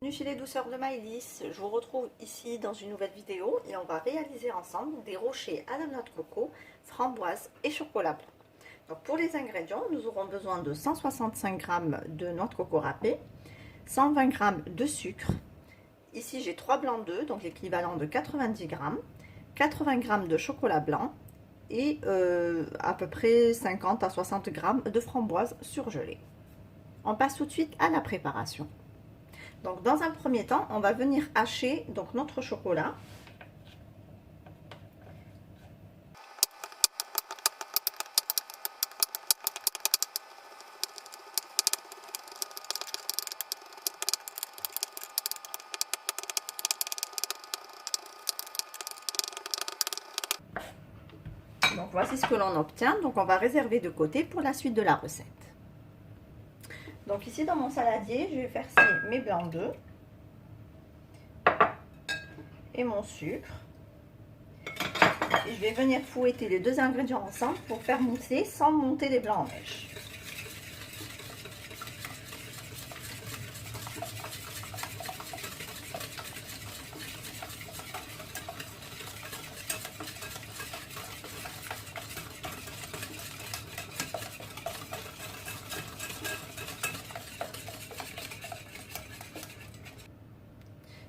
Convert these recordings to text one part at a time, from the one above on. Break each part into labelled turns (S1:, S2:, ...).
S1: Bienvenue chez les douceurs de Maëlys, je vous retrouve ici dans une nouvelle vidéo et on va réaliser ensemble des rochers à la noix de coco, framboise et chocolat blanc. Donc pour les ingrédients, nous aurons besoin de 165 g de noix de coco râpée, 120 g de sucre, ici j'ai 3 blancs d'œufs, donc l'équivalent de 90 g, 80 g de chocolat blanc et à peu près 50 à 60 g de framboise surgelée. On passe tout de suite à la préparation. Donc dans un premier temps, on va venir hacher donc notre chocolat. Donc voici ce que l'on obtient. Donc on va réserver de côté pour la suite de la recette. Donc ici dans mon saladier, je vais verser mes blancs d'œufs et mon sucre. Et je vais venir fouetter les deux ingrédients ensemble pour faire mousser sans monter les blancs en neige.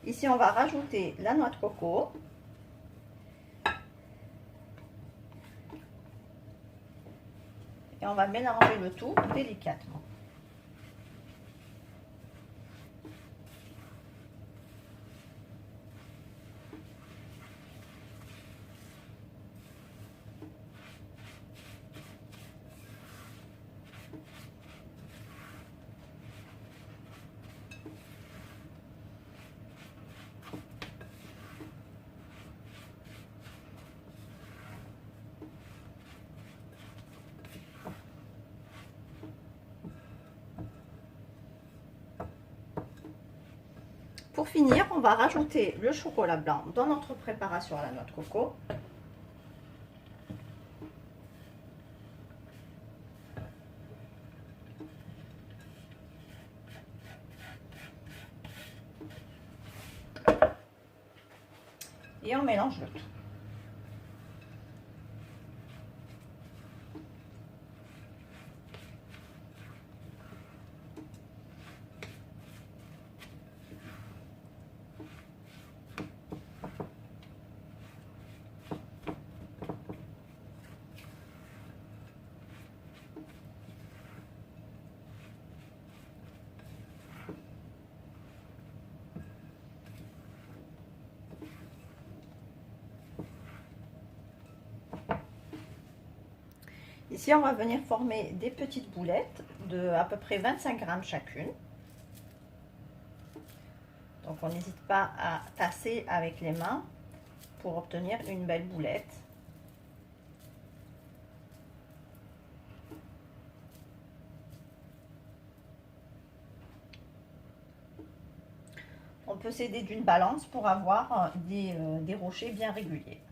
S1: Ici, on va rajouter la noix de coco. Et on va mélanger le tout délicatement. Pour finir, on va rajouter le chocolat blanc dans notre préparation à la noix de coco. Et on mélange le tout. Ici, on va venir former des petites boulettes de à peu près 25 g chacune. Donc, on n'hésite pas à tasser avec les mains pour obtenir une belle boulette. On peut s'aider d'une balance pour avoir des rochers bien réguliers.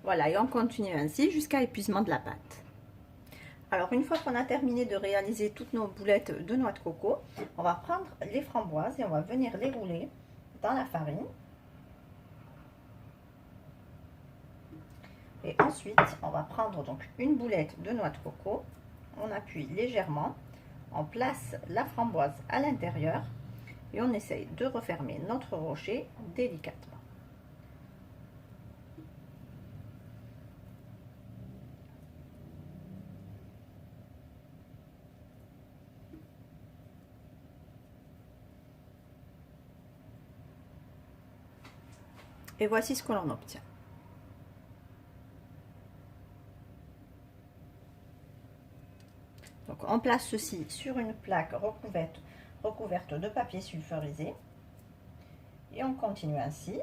S1: Voilà, et on continue ainsi jusqu'à épuisement de la pâte. Alors, une fois qu'on a terminé de réaliser toutes nos boulettes de noix de coco, on va prendre les framboises et on va venir les rouler dans la farine. Et ensuite, on va prendre donc une boulette de noix de coco. On appuie légèrement, on place la framboise à l'intérieur et on essaye de refermer notre rocher délicatement. Et voici ce que l'on obtient. Donc on place ceci sur une plaque recouverte de papier sulfurisé et on continue ainsi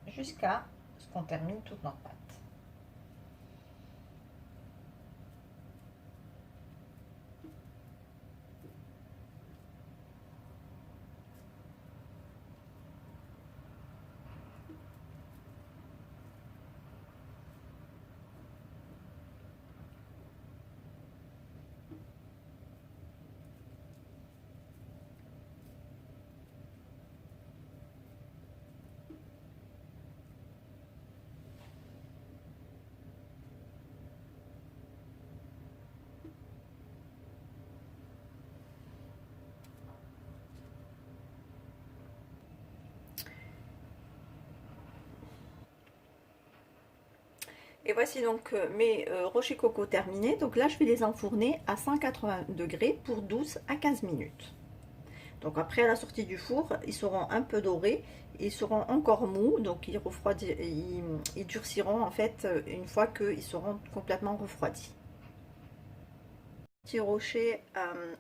S1: jusqu'à ce qu'on termine toute notre pâte. Et voici donc mes rochers coco terminés. Donc là, je vais les enfourner à 180 degrés pour 12 à 15 minutes. Donc après, à la sortie du four, ils seront un peu dorés. Ils seront encore mous, donc ils durciront en fait une fois qu'ils seront complètement refroidis. Petits rochers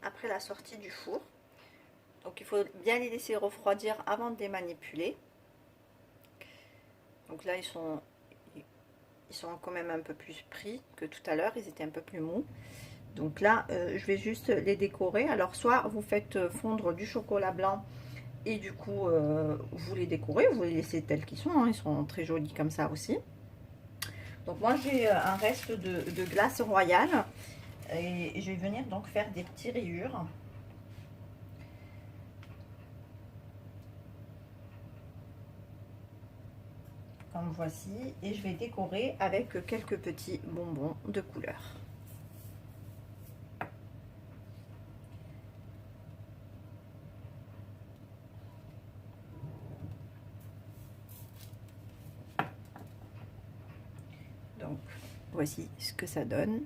S1: après la sortie du four. Donc il faut bien les laisser refroidir avant de les manipuler. Donc là, ils sont quand même un peu plus pris que tout à l'heure, ils étaient un peu plus mous. Donc là, je vais juste les décorer. Alors soit vous faites fondre du chocolat blanc et du coup, vous les décorez, vous les laissez tels qu'ils sont, hein, ils sont très jolis comme ça aussi. Donc moi, j'ai un reste de glace royale et je vais venir donc faire des petites rayures. Comme voici, et je vais décorer avec quelques petits bonbons de couleur. Donc voici ce que ça donne.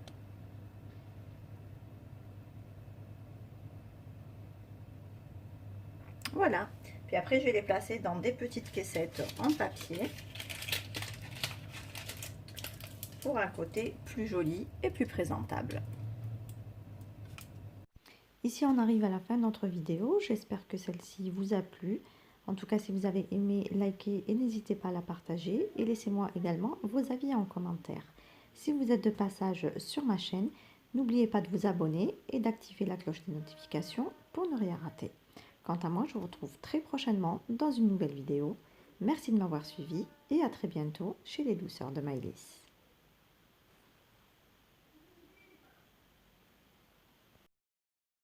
S1: Voilà, puis après je vais les placer dans des petites caissettes en papier pour un côté plus joli et plus présentable. Ici on arrive à la fin de notre vidéo, j'espère que celle-ci vous a plu. En tout cas, si vous avez aimé, likez et n'hésitez pas à la partager et laissez-moi également vos avis en commentaire. Si vous êtes de passage sur ma chaîne, n'oubliez pas de vous abonner et d'activer la cloche des notifications pour ne rien rater. Quant à moi, je vous retrouve très prochainement dans une nouvelle vidéo. Merci de m'avoir suivi et à très bientôt chez les douceurs de Maëlys.